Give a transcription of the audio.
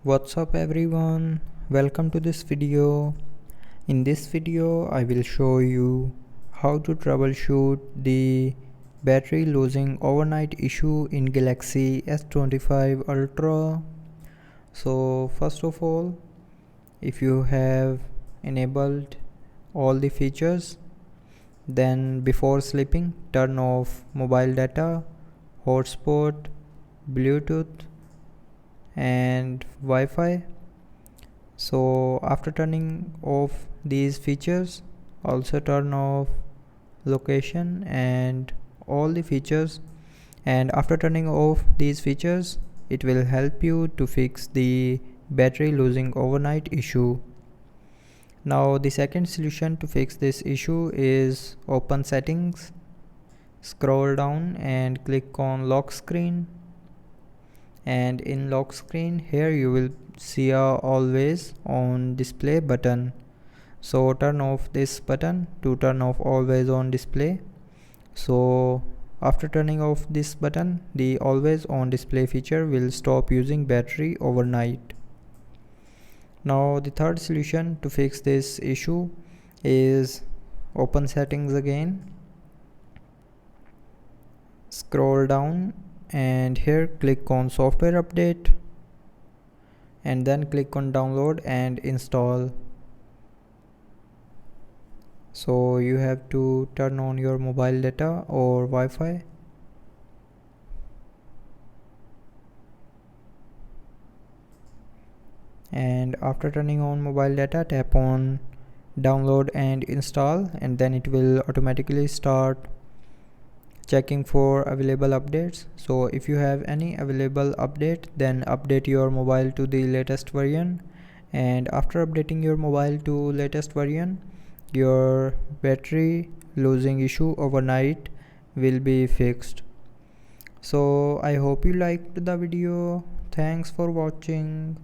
What's up everyone, welcome to this video. In this video I will show you how to troubleshoot the battery losing overnight issue in Galaxy S25 Ultra. So first of all, if you have enabled all the features, then before sleeping turn off mobile data, hotspot, Bluetooth and Wi-Fi. So after turning off these features, also turn off location and all the features, and after turning off these features it will help you to fix the battery losing overnight issue. Now the second solution to fix this issue is open settings, scroll down and click on lock screen, and in lock screen here you will see a always on display button. So turn off this button to turn off always on display. So after turning off this button, the always on display feature will stop using battery overnight. Now the third solution to fix this issue is open settings again, scroll down and here click on software update and then click on download and install. So you have to turn on your mobile data or Wi-Fi, and after turning on mobile data tap on download and install, and then it will automatically start checking for available updates. So if you have any available update, then update your mobile to the latest version, and after updating your mobile to latest version, your battery losing issue overnight will be fixed. So I hope you liked the video. Thanks for watching.